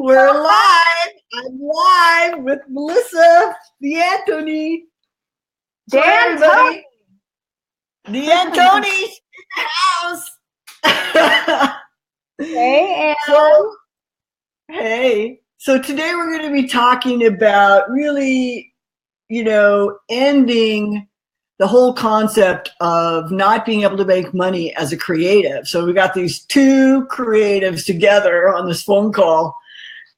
We're live. I'm live with Melissa, the Anthony. The Antoni's in the house. Hey, Hey. So today we're going to be talking about really, ending the whole concept of not being able to make money as a creative. So we got these two creatives together on this phone call,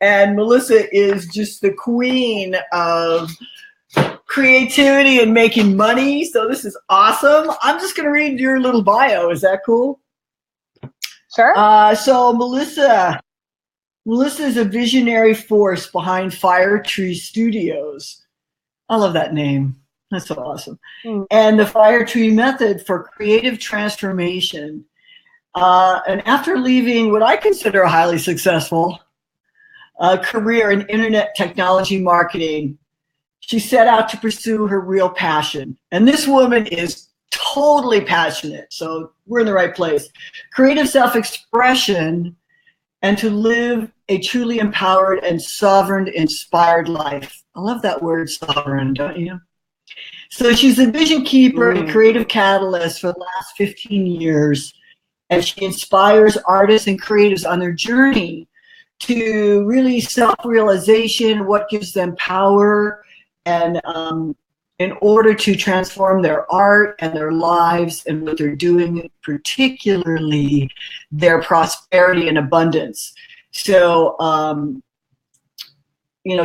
and Melissa is just the queen of creativity and making money. So this is awesome. I'm just going to read your little bio. Is that cool? Sure. So Melissa is a visionary force behind FireTree Studios. I love that name. That's so awesome. And the FireTree method for creative transformation. And after leaving what I consider a highly successful career in internet technology marketing, she set out to pursue her real passion. And this woman is totally passionate. So we're in the right place. Creative self-expression and to live a truly empowered and sovereign, inspired life. I love that word, sovereign, don't you? So she's a vision keeper and creative catalyst for the last 15 years, and she inspires artists and creatives on their journey to really self-realization, what gives them power, and in order to transform their art and their lives and what they're doing, particularly their prosperity and abundance. So,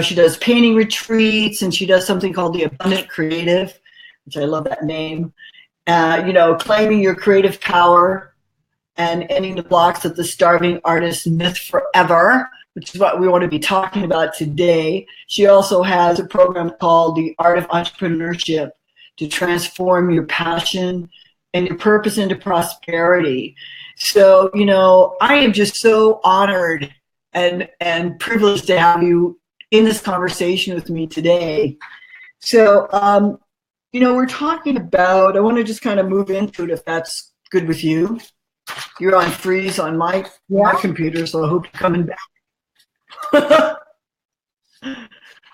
she does painting retreats, and she does something called the Abundant Creative, which I love that name. Claiming your creative power and ending the blocks of the starving artist myth forever, which is what we want to be talking about today. She also has a program called The Art of Entrepreneurship to transform your passion and your purpose into prosperity. So, I am just so honored and privileged to have you in this conversation with me today. So, we're talking about, I want to just kind of move into it if that's good with you. You're on freeze on my computer, so I hope you're coming back.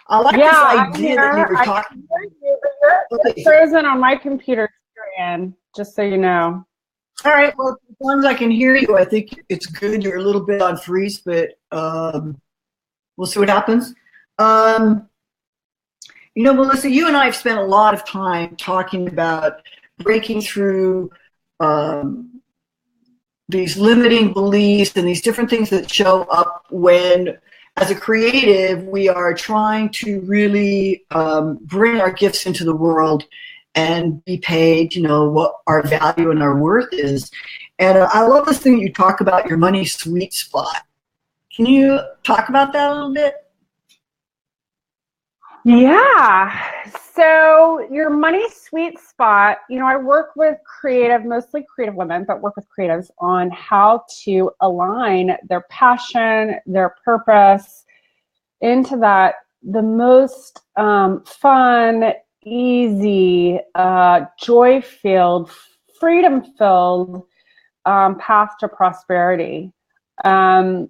I like this idea that you were talking about. It's frozen on my computer screen, just so you know. All right, well, as long as I can hear you, I think it's good. You're a little bit on freeze, but we'll see what happens. Melissa, you and I have spent a lot of time talking about breaking through these limiting beliefs and these different things that show up when, as a creative, we are trying to really bring our gifts into the world and be paid, what our value and our worth is. And I love this thing you talk about, your money sweet spot. Can you talk about that a little bit? Yeah. So your money sweet spot, I work with mostly creative women, but work with creatives on how to align their passion, their purpose into the most fun, easy, joy-filled, freedom-filled path to prosperity. And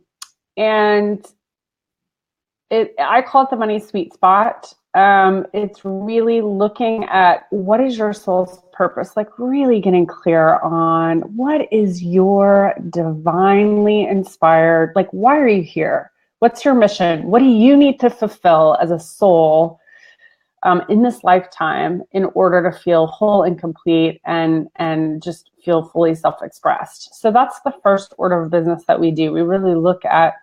I call it the money sweet spot. It's really looking at what is your soul's purpose, like really getting clear on what is your divinely inspired, like why are you here? What's your mission? What do you need to fulfill as a soul in this lifetime in order to feel whole and complete and just feel fully self-expressed? So that's the first order of business that we do. We really look at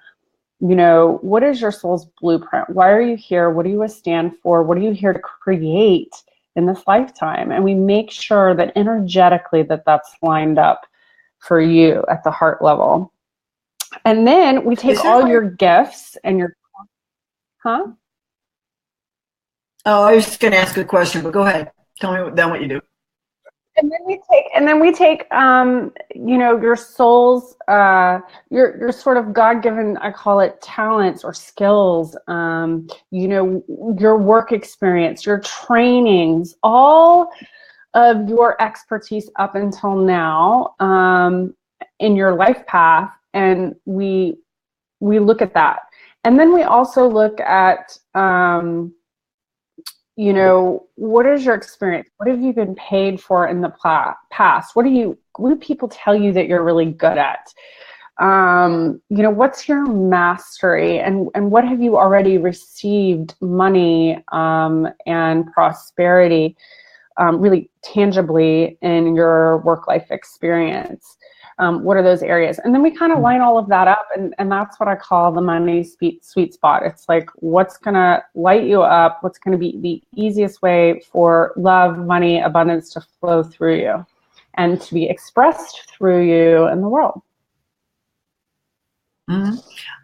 what is your soul's blueprint? Why are you here? What do you stand for? What are you here to create in this lifetime? And we make sure that energetically that's lined up for you at the heart level. And then we take all your gifts and your, Oh, I was just going to ask a question, but go ahead. Tell me what you do. And then we take your soul's, your sort of God-given, I call it talents or skills, your work experience, your trainings, all of your expertise up until now in your life path, and we look at that. And then we also look at, you know, what is your experience? What have you been paid for in the past? What do people tell you that you're really good at? You know, what's your mastery, and what have you already received money and prosperity really tangibly in your work-life experience? What are those areas? And then we kind of line all of that up, and that's what I call the money sweet spot. It's like, what's going to light you up? What's going to be the easiest way for love, money, abundance to flow through you and to be expressed through you in the world? Mm-hmm.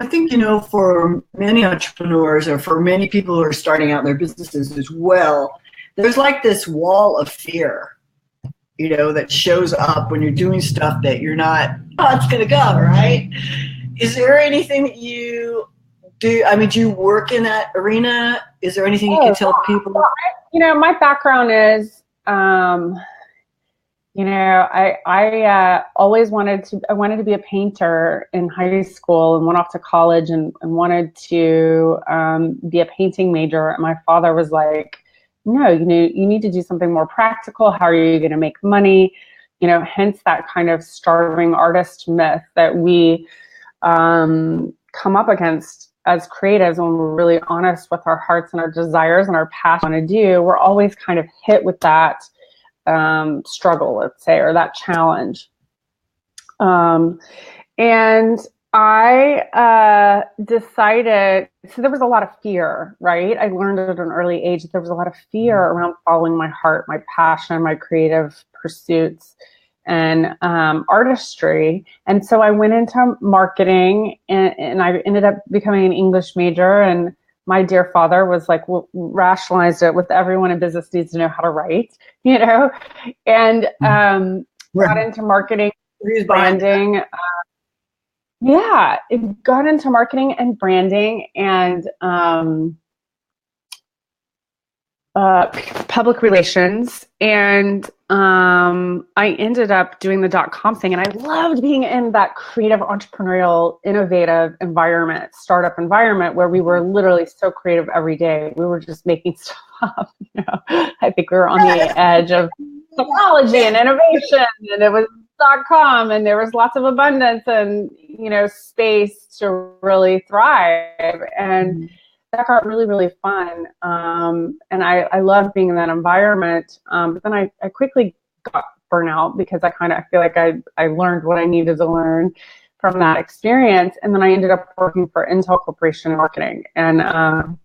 I think, you know, for many entrepreneurs, or for many people who are starting out their businesses as well, there's like this wall of fear, you know, that shows up when you're doing stuff that you're not, oh, it's going to go, right? Is there anything that you do? I mean, do you work in that arena? Is there anything you can tell people? Well, you know, my background is, you know, I always wanted to be a painter in high school, and went off to college and wanted to be a painting major. And my father was like, no, you need to do something more practical. How are you going to make money? You know, hence that kind of starving artist myth that we come up against as creatives when we're really honest with our hearts and our desires and our passion to do. We're always kind of hit with that struggle, let's say, or that challenge. And I decided, so there was a lot of fear, right? I learned at an early age that there was a lot of fear around following my heart, my passion, my creative pursuits, and artistry. And so I went into marketing, and I ended up becoming an English major. And my dear father was like, well, rationalized it with everyone in business needs to know how to write, you know, and got into marketing, branding. Yeah, it got into marketing and branding and public relations. And I ended up doing the .com thing. And I loved being in that creative, entrepreneurial, innovative environment, startup environment, where we were literally so creative every day. We were just making stuff up. You know? I think we were on the edge of technology and innovation, and it was .com, and there was lots of abundance and, you know, space to really thrive. And that got really, really fun. And I loved being in that environment. But then I quickly got burnout, because I feel like I learned what I needed to learn from that experience. And then I ended up working for Intel Corporation in marketing. And,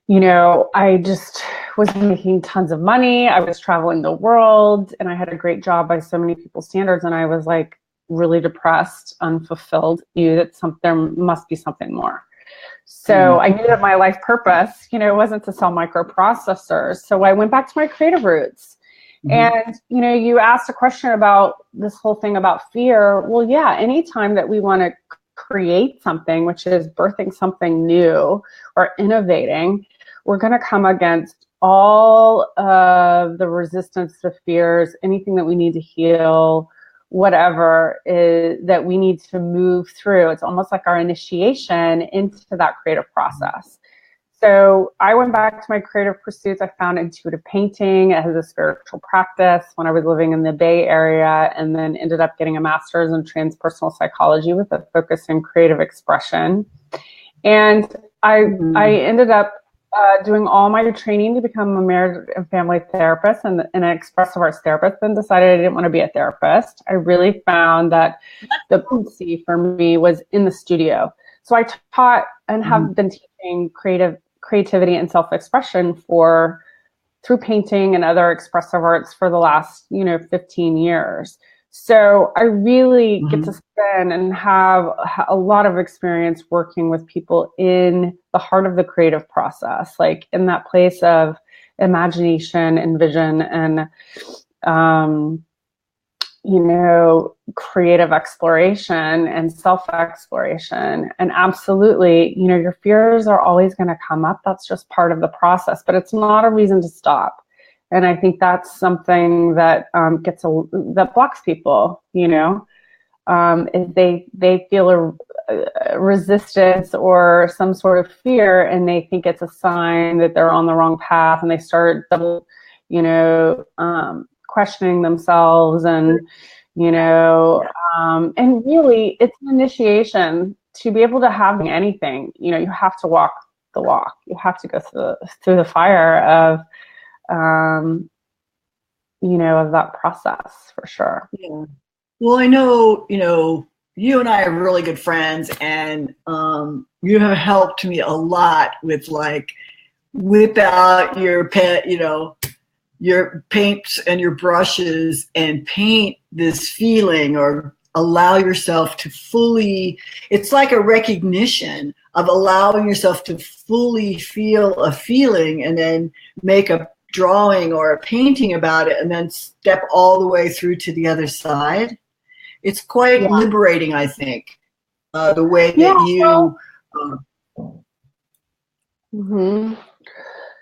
you know, I just was making tons of money. I was traveling the world, and I had a great job by so many people's standards. And I was like really depressed, unfulfilled, knew that there must be something more. So I knew that my life purpose, you know, wasn't to sell microprocessors. So I went back to my creative roots. And, you know, you asked a question about this whole thing about fear. Well, yeah, anytime that we want to create something, which is birthing something new or innovating, we're going to come against all of the resistance, the fears, anything that we need to heal, whatever is that we need to move through. It's almost like our initiation into that creative process. So I went back to my creative pursuits. I found intuitive painting as a spiritual practice when I was living in the Bay Area, and then ended up getting a master's in transpersonal psychology with a focus in creative expression. And I ended up doing all my training to become a marriage and family therapist and an expressive arts therapist, then decided I didn't want to be a therapist. I really found that the potency for me was in the studio. So I taught and have been teaching creativity and self-expression through painting and other expressive arts for the last, 15 years. So I really get to spend and have a lot of experience working with people in the heart of the creative process, like in that place of imagination and vision and, creative exploration and self-exploration. And absolutely, your fears are always going to come up. That's just part of the process, but it's not a reason to stop. And I think that's something that that blocks people. If they feel resistance or some sort of fear, and they think it's a sign that they're on the wrong path, and they start questioning themselves, and and really it's an initiation to be able to have anything. You have to walk the walk. You have to go through the fire of of that process, for sure. Yeah. Well, I know, you and I are really good friends, and you have helped me a lot with, like, whip out your your paints and your brushes and paint this feeling, or allow yourself to fully, it's like a recognition of allowing yourself to fully feel a feeling, and then make a drawing or a painting about it, and then step all the way through to the other side. It's quite liberating, I think, the way that you.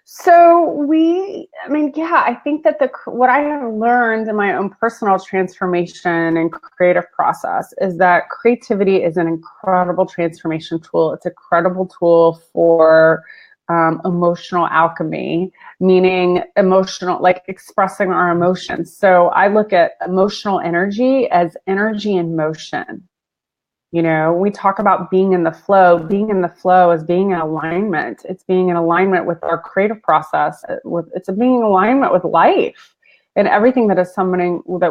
So I think that what I have learned in my own personal transformation and creative process is that creativity is an incredible transformation tool. It's a credible tool for emotional alchemy, meaning emotional, like expressing our emotions. So I look at emotional energy as energy in motion. We talk about being in the flow. Being in the flow is being in alignment. It's being in alignment with our creative process. It's being in alignment with life and everything that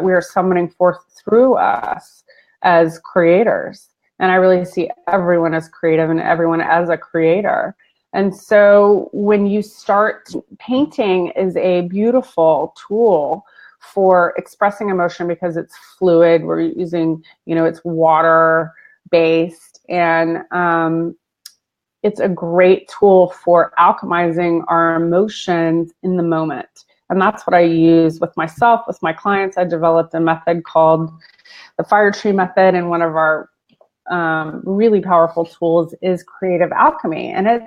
we are summoning forth through us as creators. And I really see everyone as creative and everyone as a creator. And so when you start, painting is a beautiful tool for expressing emotion because it's fluid. We're using, it's water based, and it's a great tool for alchemizing our emotions in the moment. And that's what I use with myself, with my clients. I developed a method called the FireTree method, and one of our really powerful tools is creative alchemy. And it's,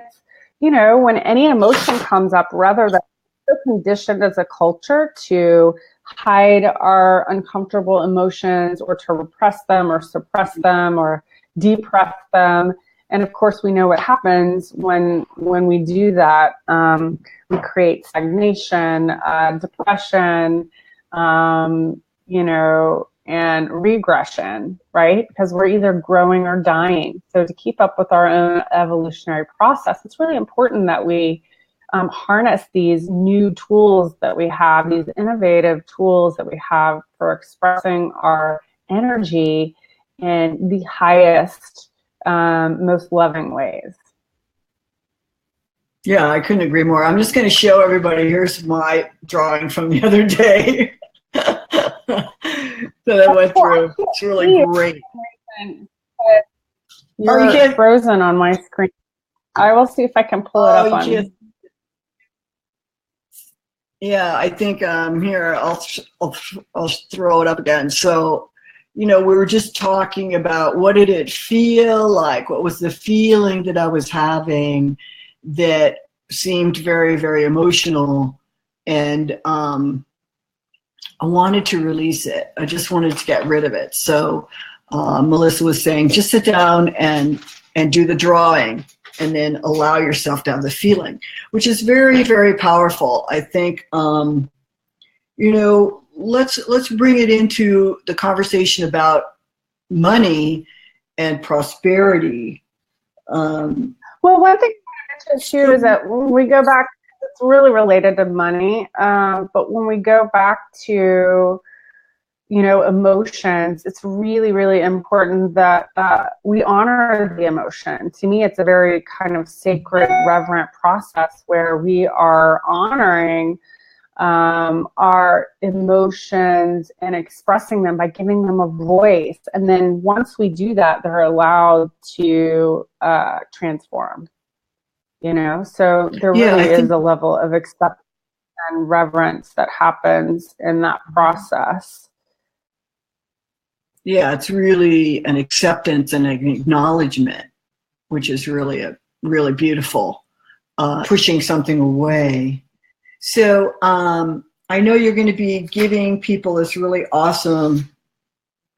when any emotion comes up, rather than we're conditioned as a culture to hide our uncomfortable emotions, or to repress them or suppress them or depress them. And of course, we know what happens when we do that. We create stagnation, depression, and regression, right? Because we're either growing or dying. So to keep up with our own evolutionary process, it's really important that we harness these new tools that we have, these innovative tools that we have for expressing our energy in the highest, most loving ways. Yeah, I couldn't agree more. I'm just going to show everybody. Here's my drawing from the other day. that I went through. It's really great. You're frozen on my screen. I will see if I can pull it up on you. Yeah, I think here, I'll throw it up again. So, we were just talking about what did it feel like? What was the feeling that I was having that seemed very, very emotional? And I wanted to release it. I just wanted to get rid of it. So Melissa was saying, just sit down and do the drawing, and then allow yourself to have the feeling, which is very, very powerful. I think, let's bring it into the conversation about money and prosperity. Well, one thing I mentioned too is that when we go back, it's really related to money, but when we go back to emotions, it's really, really important that we honor the emotion. To me, it's a very kind of sacred, reverent process where we are honoring our emotions and expressing them by giving them a voice. And then once we do that, they're allowed to transform. So there really is a level of acceptance and reverence that happens in that process. Yeah, it's really an acceptance and an acknowledgement, which is really really beautiful, pushing something away. So I know you're going to be giving people this really awesome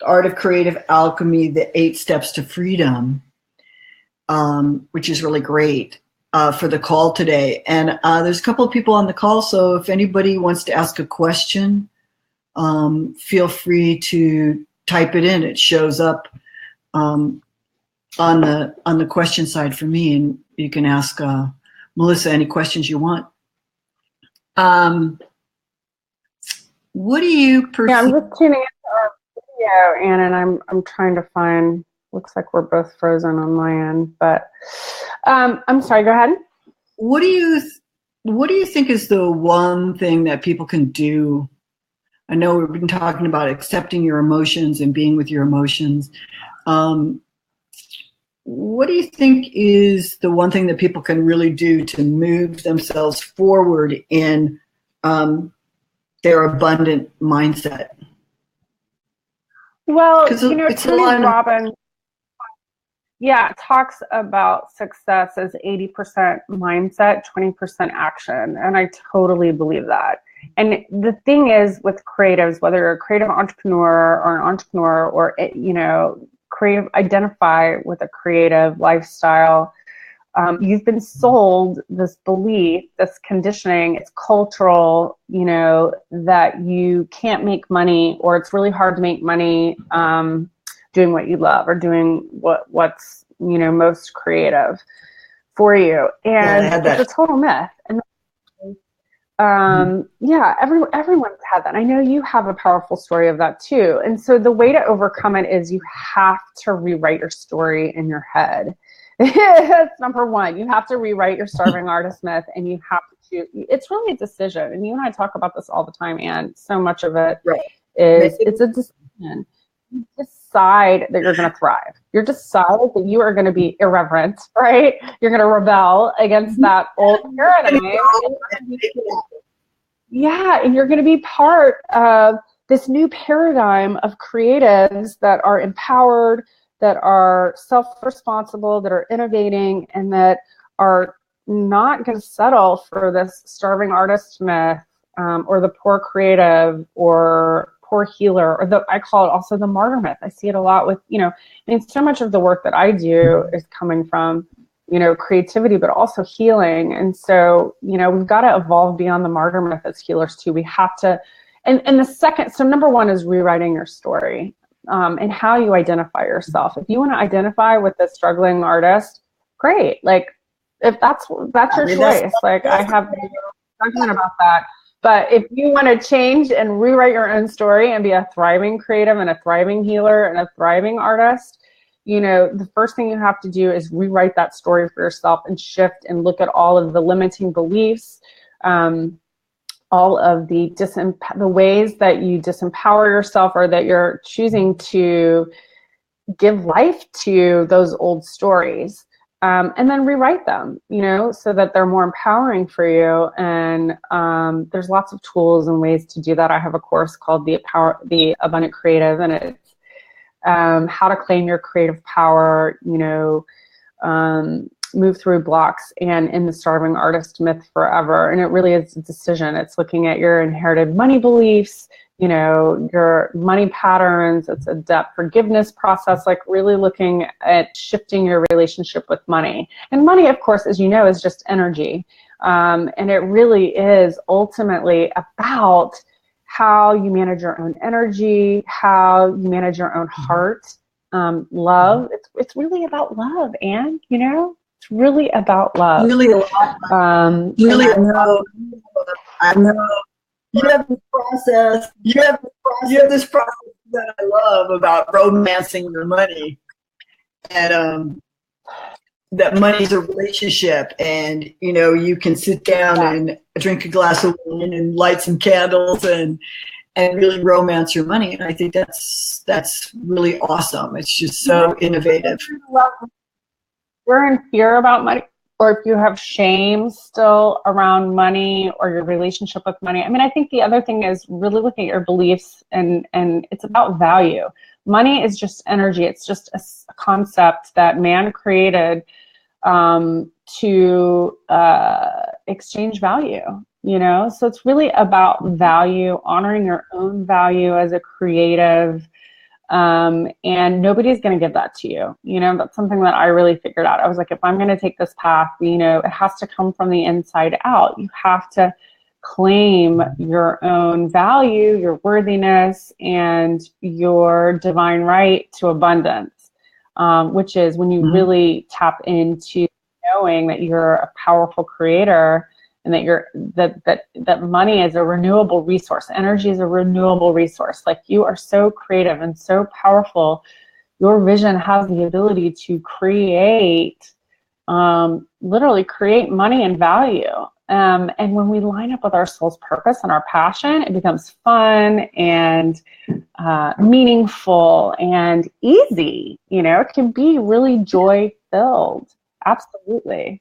Art of Creative Alchemy, the 8 Steps to Freedom. which is really great for the call today. And there's a couple of people on the call, so if anybody wants to ask a question, feel free to type it in. It shows up on the question side for me, and you can ask Melissa any questions you want. What do you perceive? Yeah, I'm just tuning into our video, Ann, and I'm trying to find. Looks like we're both frozen on my end, but I'm sorry. Go ahead. What do you think is the one thing that people can do? I know we've been talking about accepting your emotions and being with your emotions. What do you think is the one thing that people can really do to move themselves forward in their abundant mindset? Well, Tony Robbins, talks about success as 80% mindset, 20% action. And I totally believe that. And the thing is with creatives, whether you're a creative entrepreneur or an entrepreneur or, creative, identify with a creative lifestyle. You've been sold this belief, this conditioning, it's cultural, that you can't make money, or it's really hard to make money doing what you love or doing what's most creative for you. And it's a total myth. And everyone's had that. I know you have a powerful story of that too. And so the way to overcome it is you have to rewrite your story in your head. That's number one. You have to rewrite your starving artist myth, and you have to. It's really a decision. And you and I talk about this all the time, and so much of it is it's a decision. You decide that you're going to thrive. You're decided that you are going to be irreverent, right? You're going to rebel against that old paradigm. And you're going to be part of this new paradigm of creatives that are empowered, that are self-responsible, that are innovating, and that are not going to settle for this starving artist myth, or the poor creative, or poor healer, or I call it also the martyr myth. I see it a lot with, so much of the work that I do is coming from, creativity, but also healing. And so, we've got to evolve beyond the martyr myth as healers too. We have to, and the second, so number one is rewriting your story. And how you identify yourself. If you want to identify with the struggling artist, great. Like, if that's your choice. Like, I have no judgment about that. But if you want to change and rewrite your own story and be a thriving creative and a thriving healer and a thriving artist, the first thing you have to do is rewrite that story for yourself and shift and look at all of the limiting beliefs, all of the ways that you disempower yourself, or that you're choosing to give life to those old stories, and then rewrite them, so that they're more empowering for you. And there's lots of tools and ways to do that. I have a course called the Abundant Creative, and it's how to claim your creative power, move through blocks and in the starving artist myth forever. And it really is a decision. It's looking at your inherited money beliefs, your money patterns. It's a debt forgiveness process, like really looking at shifting your relationship with money. And money, of course, as you know, is just energy. And it really is ultimately about how you manage your own energy, how you manage your own heart, love. It's really about love, Anne, It's really about love. Really a lot. I know. You have this process. You have this process that I love about romancing your money, and that money's a relationship, and you can sit down and drink a glass of wine and light some candles and really romance your money. And I think that's really awesome. It's just so innovative. We're in fear about money, or if you have shame still around money or your relationship with money. I mean, I think the other thing is really looking at your beliefs, and it's about value. Money is just energy. It's just a concept that man created to exchange value, So it's really about value, honoring your own value as a creative, And nobody's going to give that to you. You know, that's something that I really figured out. I was like, if I'm going to take this path, you know, it has to come from the inside out. You have to claim your own value, your worthiness, and your divine right to abundance, which is when you really tap into knowing that you're a powerful creator, and that money is a renewable resource. Energy is a renewable resource. Like, you are so creative and so powerful. Your vision has the ability to create, literally create money and value. And when we line up with our soul's purpose and our passion, it becomes fun and meaningful and easy. You know, it can be really joy filled. Absolutely.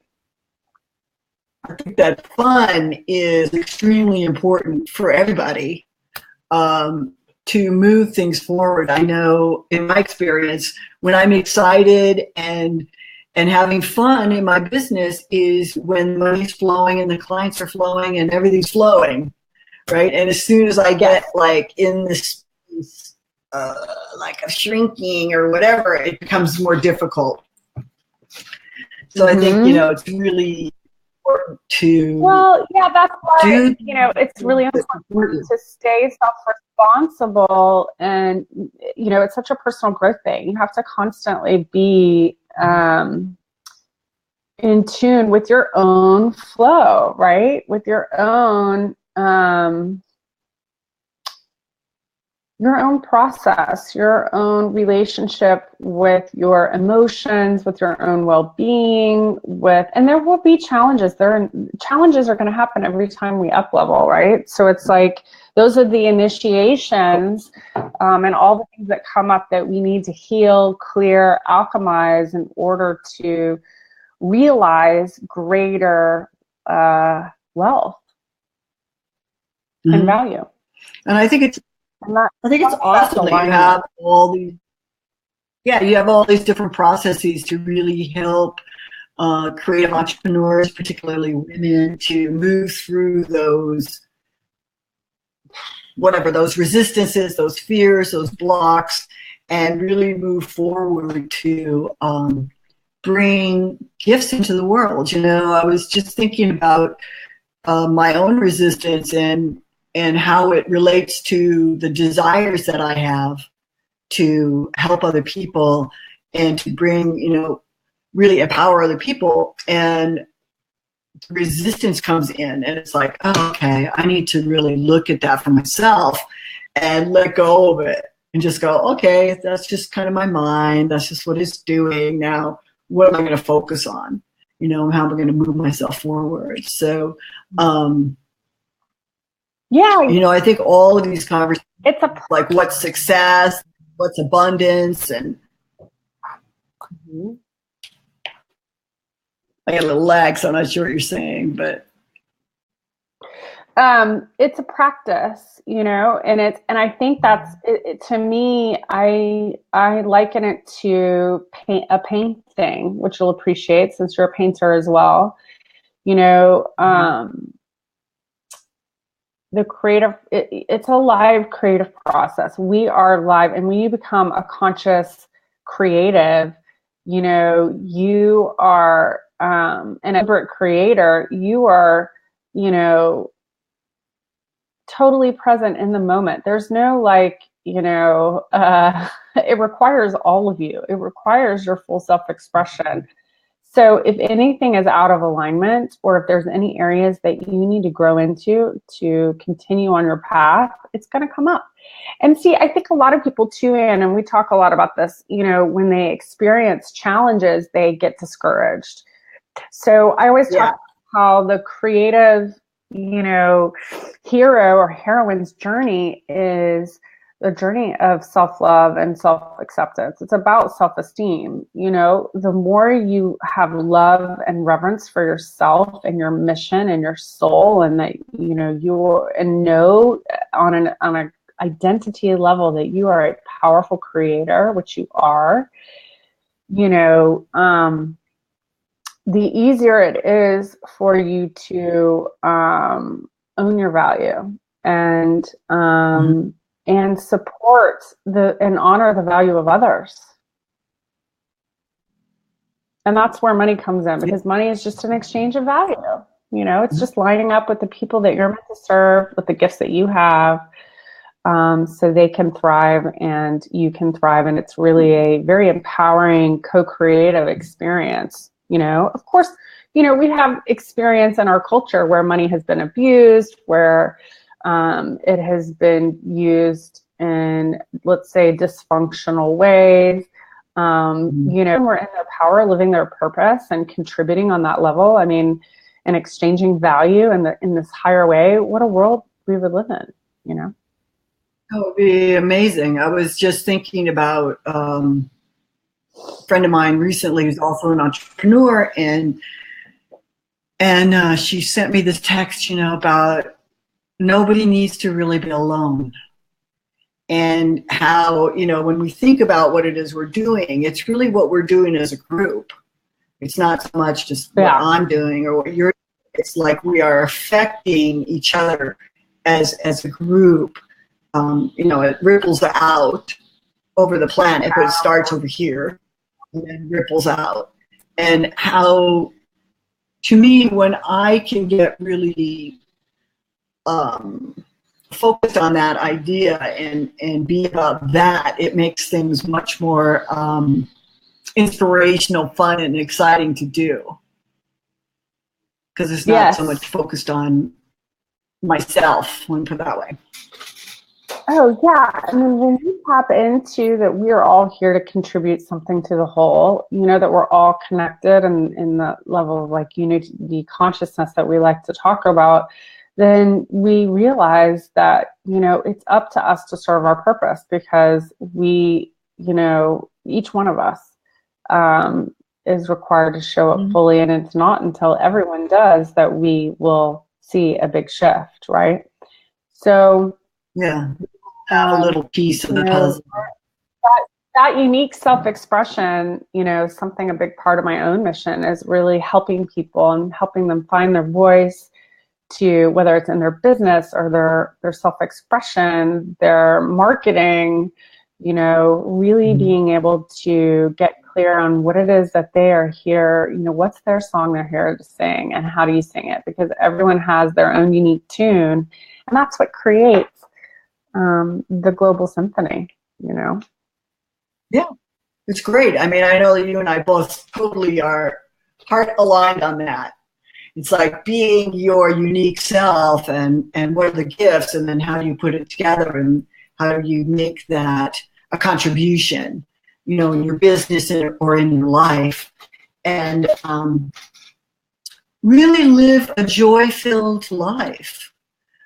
I think that fun is extremely important for everybody, to move things forward. I know in my experience, when I'm excited and having fun in my business is when money's flowing and the clients are flowing and everything's flowing, right? And as soon as I get like in this like a shrinking or whatever, it becomes more difficult. So I think, you know, it's really important to, well, yeah, that's why, you know, it's really important to stay self-responsible. And, you know, it's such a personal growth thing. You have to constantly be in tune with your own flow, right? With your own process, your own relationship with your emotions, with your own well-being, and there will be challenges. Challenges are going to happen every time we up level, right? So it's like, those are the initiations, and all the things that come up that we need to heal, clear, alchemize in order to realize greater wealth and value. And I think it's awesome that you have all these, you have all these different processes to really help creative entrepreneurs, particularly women, to move through those, whatever, those resistances, those fears, those blocks, and really move forward to bring gifts into the world. You know, I was just thinking about my own resistance and how it relates to the desires that I have to help other people and to bring, you know, really empower other people. And resistance comes in, and it's like, oh, okay, I need to really look at that for myself and let go of it and just go, okay, that's just kind of my mind. That's just what it's doing. Now, what am I going to focus on? You know, how am I going to move myself forward? So, you know, I think all of these conversations, like what's success, what's abundance, and I got a little lag, so I'm not sure what you're saying, but it's a practice, you know, and I think that's to me, I liken it to a painting, which you'll appreciate since you're a painter as well. You know, the creative, it's a live creative process. We are live, and when you become a conscious creative, you know, you are an deliberate creator. You are, you know, totally present in the moment. There's no like, you know, it requires all of you. It requires your full self-expression. So if anything is out of alignment, or if there's any areas that you need to grow into to continue on your path, it's going to come up. And see, I think a lot of people too, and we talk a lot about this, you know, when they experience challenges, they get discouraged. So I always talk about how the creative, you know, hero or heroine's journey is the journey of self-love and self-acceptance. It's about self-esteem. You know, the more you have love and reverence for yourself and your mission and your soul, and that, you know, know on an identity level that you are a powerful creator, which you are, you know, the easier it is for you to own your value and and support and honor the value of others. And that's where money comes in, because money is just an exchange of value. You know, it's just lining up with the people that you're meant to serve, with the gifts that you have, so they can thrive and you can thrive. And it's really a very empowering, co-creative experience. You know, of course, you know, we have experience in our culture where money has been abused, where it has been used in, let's say, dysfunctional ways. You know, we're in their power, living their purpose and contributing on that level. I mean, and exchanging value in this higher way. What a world we would live in, you know? That would be amazing. I was just thinking about a friend of mine recently who's also an entrepreneur, and she sent me this text, you know, about nobody needs to really be alone. And how, you know, when we think about what it is we're doing, it's really what we're doing as a group. It's not so much just what I'm doing or what you're doing. It's like we are affecting each other as a group. You know, it ripples out over the planet, but it starts over here and then ripples out. And how, to me, when I can get really focused on that idea and be about that, it makes things much more inspirational, fun, and exciting to do. Because it's not so much focused on myself, let me put it that way. Oh, yeah. I mean, when we tap into that we are all here to contribute something to the whole, you know, that we're all connected and in the level of like unity consciousness that we like to talk about, then we realize that, you know, it's up to us to serve our purpose, because we, you know, each one of us is required to show up fully. And it's not until everyone does that we will see a big shift, right? So, a little piece of the puzzle. That unique self-expression, you know, a big part of my own mission is really helping people and helping them find their voice, to whether it's in their business or their self-expression, their marketing, you know, really being able to get clear on what it is that they are here, you know, what's their song they're here to sing and how do you sing it? Because everyone has their own unique tune, and that's what creates the global symphony, you know? Yeah, it's great. I mean, I know that you and I both totally are heart aligned on that. It's like being your unique self and what are the gifts, and then how do you put it together and how do you make that a contribution, you know, in your business or in your life, and really live a joy-filled life.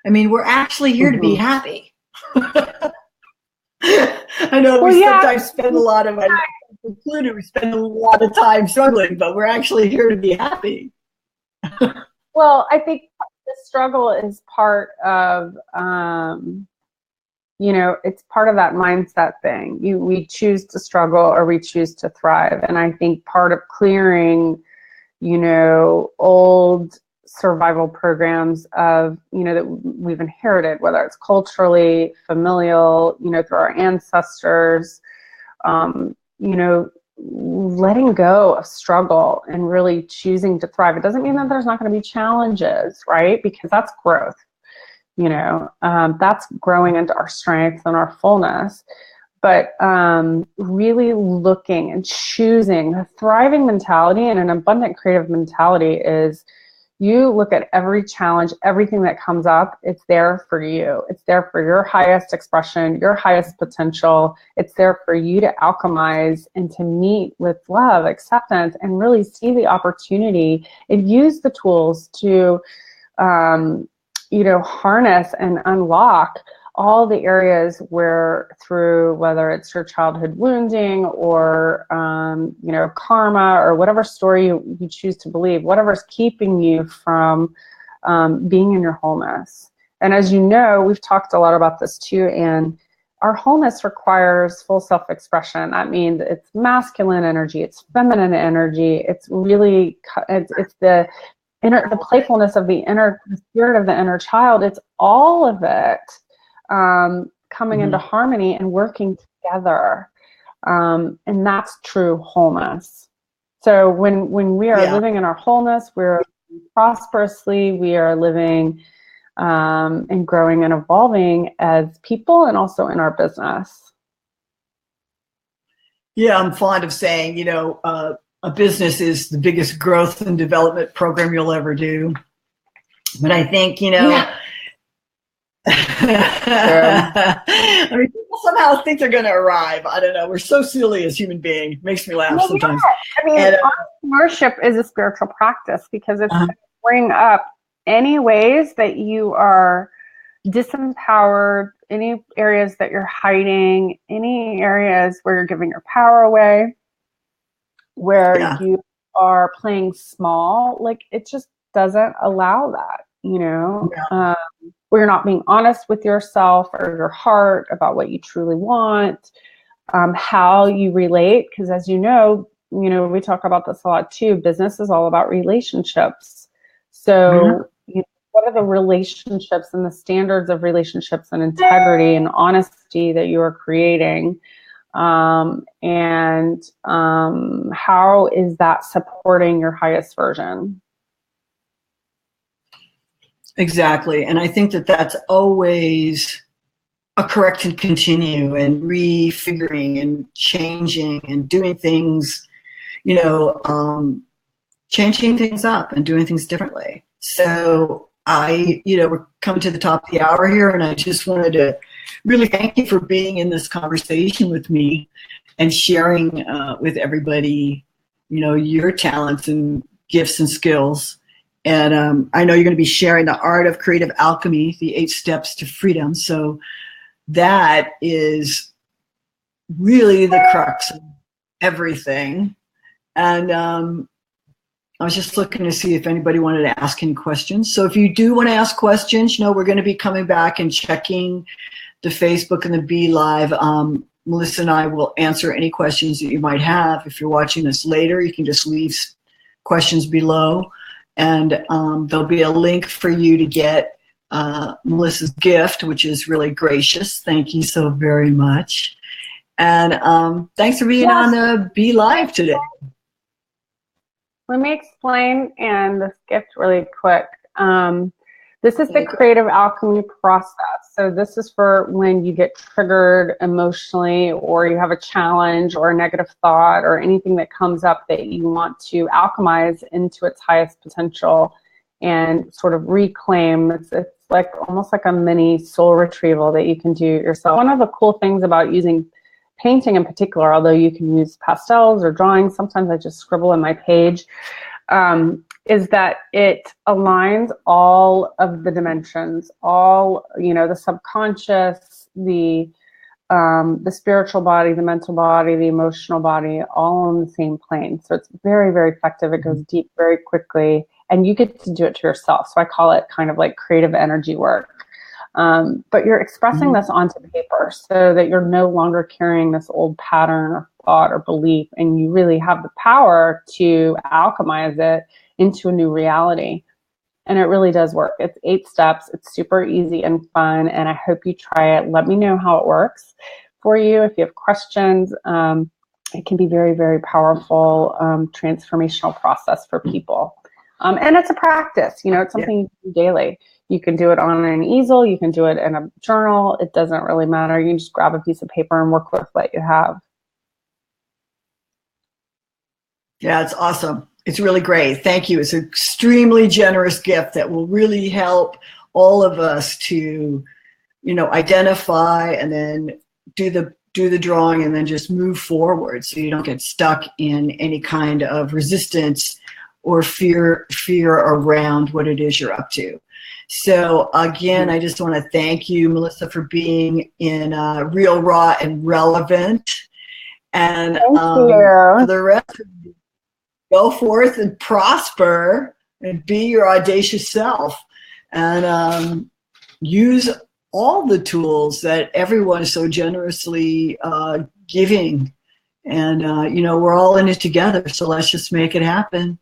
I mean, we're actually here to be happy. I know we sometimes spend a lot of, included, we spend a lot of time struggling, but we're actually here to be happy. Well, I think the struggle is part of, you know, it's part of that mindset thing. We choose to struggle or we choose to thrive. And I think part of clearing, you know, old survival programs of, you know, that we've inherited, whether it's culturally, familial, you know, through our ancestors, you know, letting go of struggle and really choosing to thrive. It doesn't mean that there's not going to be challenges, right? Because that's growth, you know, that's growing into our strengths and our fullness. But really looking and choosing a thriving mentality and an abundant creative mentality is, you look at every challenge, everything that comes up, it's there for you. It's there for your highest expression, your highest potential. It's there for you to alchemize and to meet with love, acceptance, and really see the opportunity and use the tools to, you know, harness and unlock all the areas where, through whether it's your childhood wounding or, you know, karma or whatever story you choose to believe, whatever's keeping you from being in your wholeness. And as you know, we've talked a lot about this too, and our wholeness requires full self-expression. That means it's masculine energy, it's feminine energy, it's really, it's the playfulness of the spirit of the inner child. It's all of it coming into harmony and working together. And that's true wholeness. So when we are living in our wholeness, we're prosperously, we are living and growing and evolving as people and also in our business. Yeah, I'm fond of saying, a business is the biggest growth and development program you'll ever do. But I think, I mean, people somehow think they're going to arrive. I don't know. We're so silly as human beings. It makes me laugh sometimes. Yeah. I mean, entrepreneurship is a spiritual practice because it's going to bring up any ways that you are disempowered, any areas that you're hiding, any areas where you're giving your power away, where you are playing small. Like, it just doesn't allow that, where you're not being honest with yourself or your heart about what you truly want, how you relate. Because as you know, we talk about this a lot too. Business is all about relationships. So, what are the relationships and the standards of relationships and integrity and honesty that you are creating? And how is that supporting your highest version? Exactly. And I think that that's always a correct and continue and refiguring and changing and doing things, changing things up and doing things differently. So we're coming to the top of the hour here, and I just wanted to really thank you for being in this conversation with me and sharing with everybody, your talents and gifts and skills. And I know you're going to be sharing the art of creative alchemy, the 8 steps to freedom. So that is really the crux of everything. And I was just looking to see if anybody wanted to ask any questions. So if you do want to ask questions, we're going to be coming back and checking the Facebook and the Be Live. Melissa and I will answer any questions that you might have. If you're watching this later, you can just leave questions below. And there'll be a link for you to get Melissa's gift, which is really gracious. Thank you so very much. And thanks for being on the Be Live today. Let me explain this gift really quick. This is the creative alchemy process. So this is for when you get triggered emotionally, or you have a challenge or a negative thought or anything that comes up that you want to alchemize into its highest potential and sort of reclaim. It's like almost like a mini soul retrieval that you can do yourself. One of the cool things about using painting in particular, although you can use pastels or drawings, sometimes I just scribble in my page, is that it aligns all of the dimensions, all, the subconscious, the spiritual body, the mental body, the emotional body, all on the same plane. So it's very, very effective. It goes deep very quickly, and you get to do it to yourself. So I call it kind of like creative energy work. But you're expressing this onto paper so that you're no longer carrying this old pattern or thought or belief, and you really have the power to alchemize it into a new reality. And it really does work. It's 8 steps. It's super easy and fun, and I hope you try it. Let me know how it works for you. If you have questions, it can be very, very powerful, transformational process for people. And it's a practice, it's something you can do daily. You can do it on an easel. You can do it in a journal. It doesn't really matter. You can just grab a piece of paper and work with what you have. Yeah, it's awesome. It's really great. Thank you. It's an extremely generous gift that will really help all of us to, identify and then do the drawing and then just move forward so you don't get stuck in any kind of resistance or fear around what it is you're up to. So again, I just want to thank you, Melissa, for being in Real, Raw, and Relevant. And for the rest of you, go forth and prosper and be your audacious self, and use all the tools that everyone is so generously giving. And, we're all in it together. So let's just make it happen.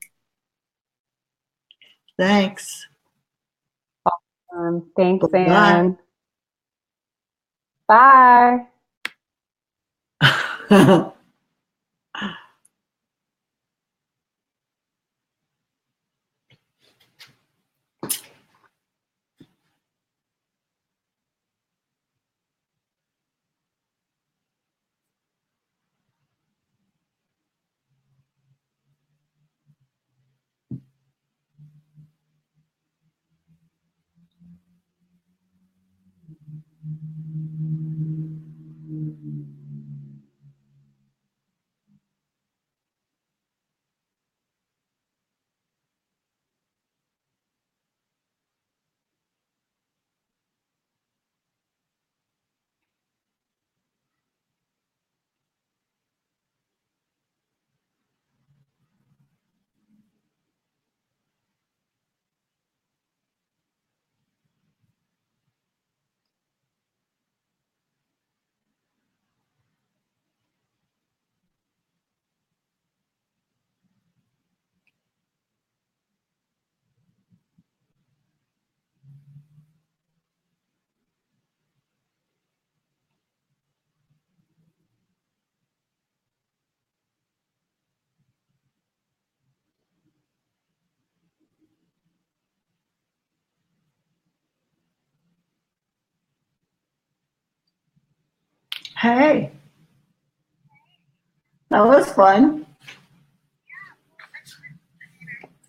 Thanks. Thanks, Anne. Bye. Hey, that was fun.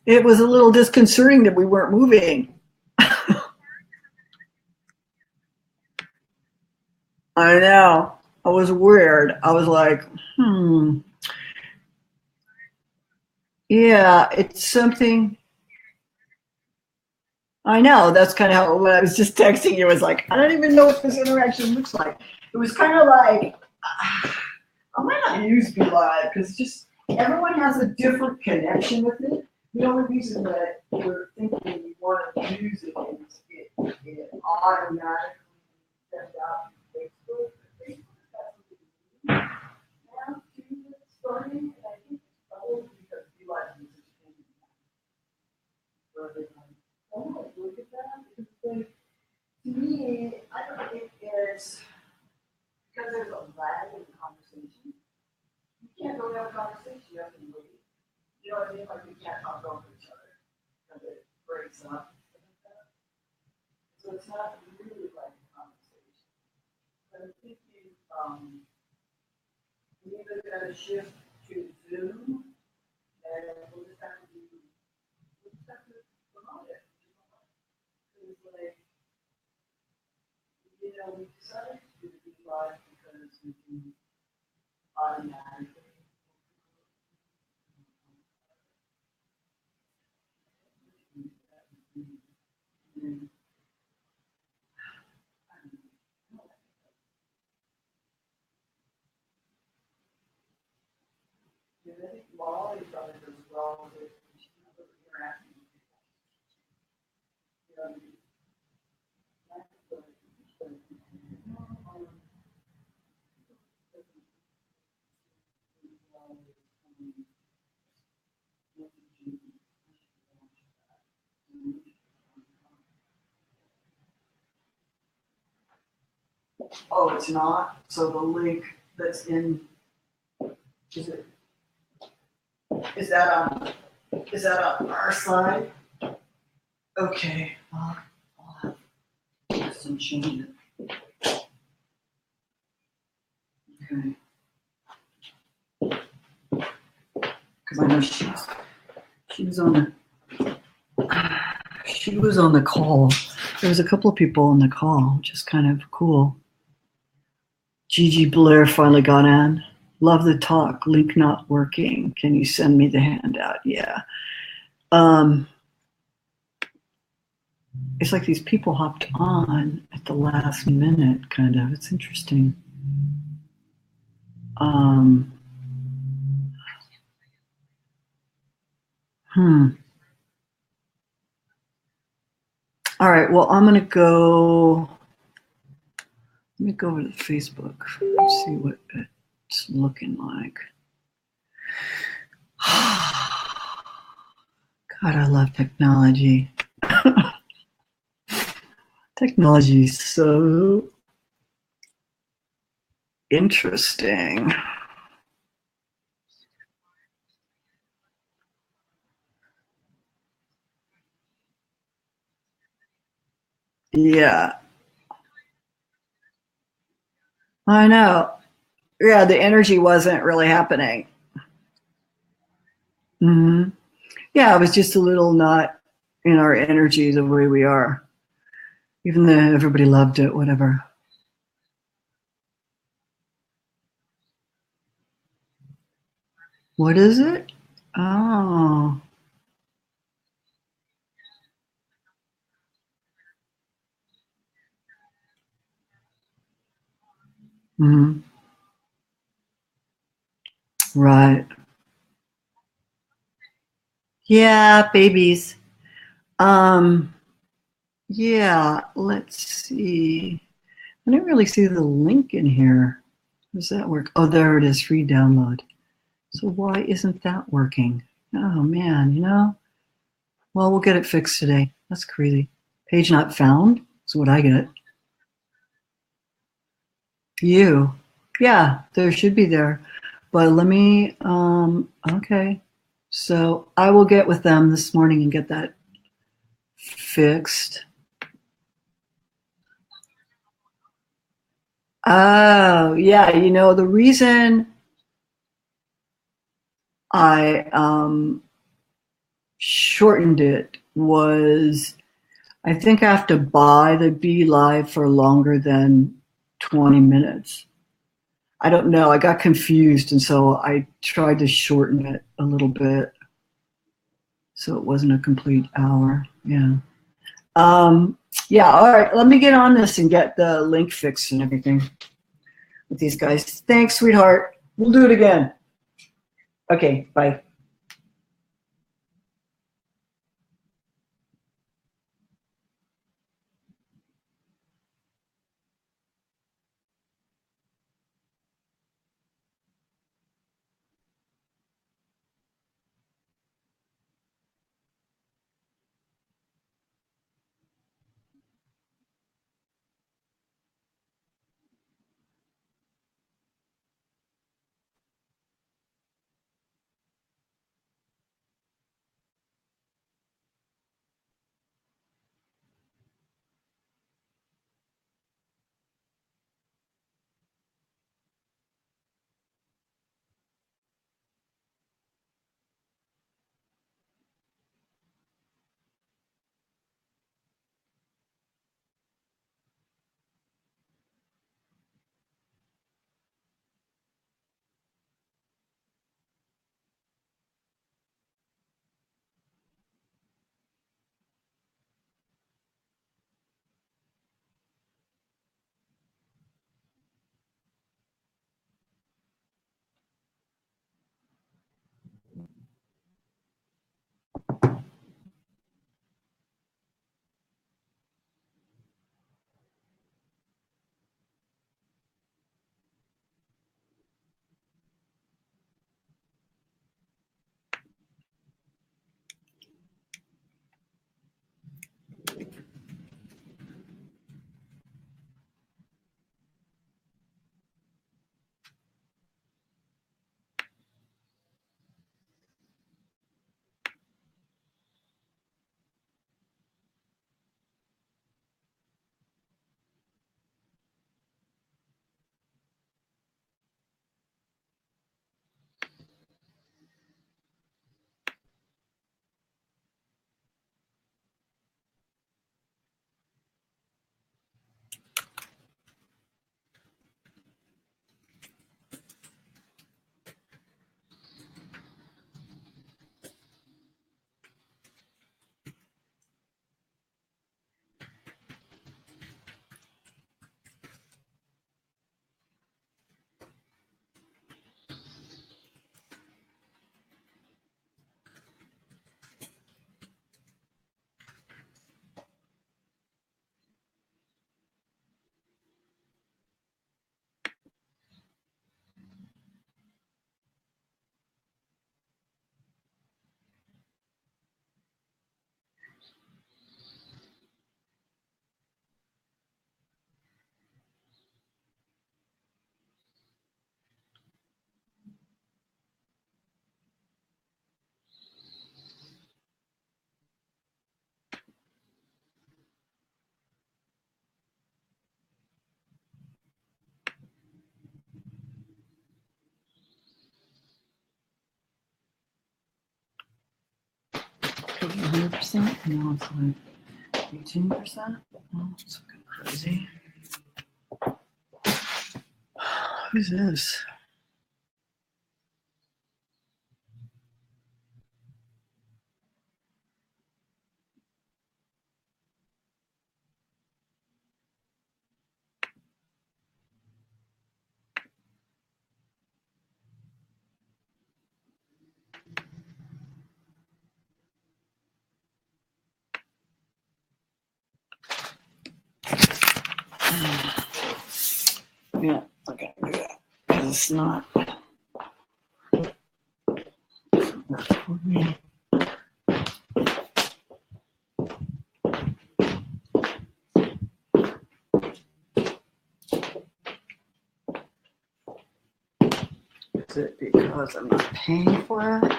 It was a little disconcerting that we weren't moving. I know. I was weird. I was like, yeah, it's something. I know. That's kind of how, when I was just texting you, it was like, I don't even know what this interaction looks like. It was kind of like, I might not use Be Live because just everyone has a different connection with it. The only reason that we're thinking we want to use it is it automatically sends out to Facebook. Facebook has now starting, and I think it's probably because Be Live uses it. So they're like, oh, look at that. Because like, to me, I don't think it's because there's a lag in the conversation. You can't really have a conversation, you have to wait. You know what I mean? Like, we can't talk over each other because it breaks up. So it's not really like a conversation. But I'm thinking we either got to shift to Zoom and we'll just have to promote it. It's like, you know, we decided to do the live because we can automatically. I think Molly thought it as well that she was interacting with people. You know, oh, it's not? So the link that's in, is it, is that on our side? Okay, I'll have some change it. Okay. Because I know she was on the call. There was a couple of people on the call, which is kind of cool. Gigi Blair finally got in. Love the talk. Link not working. Can you send me the handout? Yeah. It's like these people hopped on at the last minute, kind of. It's interesting. All right, well, I'm going to go. Let me go over to Facebook and see what it's looking like. God, I love technology. Technology is so Interesting. Yeah, I know. Yeah, the energy wasn't really happening. Mm-hmm. Yeah, it was just a little not in our energy the way we are, even though everybody loved it, whatever. What is it? Oh. Mm-hmm. Right. Yeah, babies. Um, yeah, let's see. I didn't really see the link in here. How does that work? Oh, there it is, free download. So why isn't that working? Oh man, Well, we'll get it fixed today. That's crazy. Page not found is what I get. You. Yeah, there should be there. But let me, okay. So I will get with them this morning and get that fixed. Oh, yeah. The reason I shortened it was I think I have to buy the Be Live for longer than 20 minutes. I don't know. I got confused. And so I tried to shorten it a little bit so it wasn't a complete hour. Yeah. Um, yeah. All right. Let me get on this and get the link fixed and everything with these guys. Thanks, sweetheart. We'll do it again. Okay. Bye. 100%? No, it's like 18%. Oh, it's looking crazy. Who's this? Yeah, okay, do that. Because it's not. That's for me. Is it because I'm not paying for it?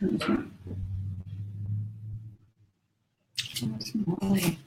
It's really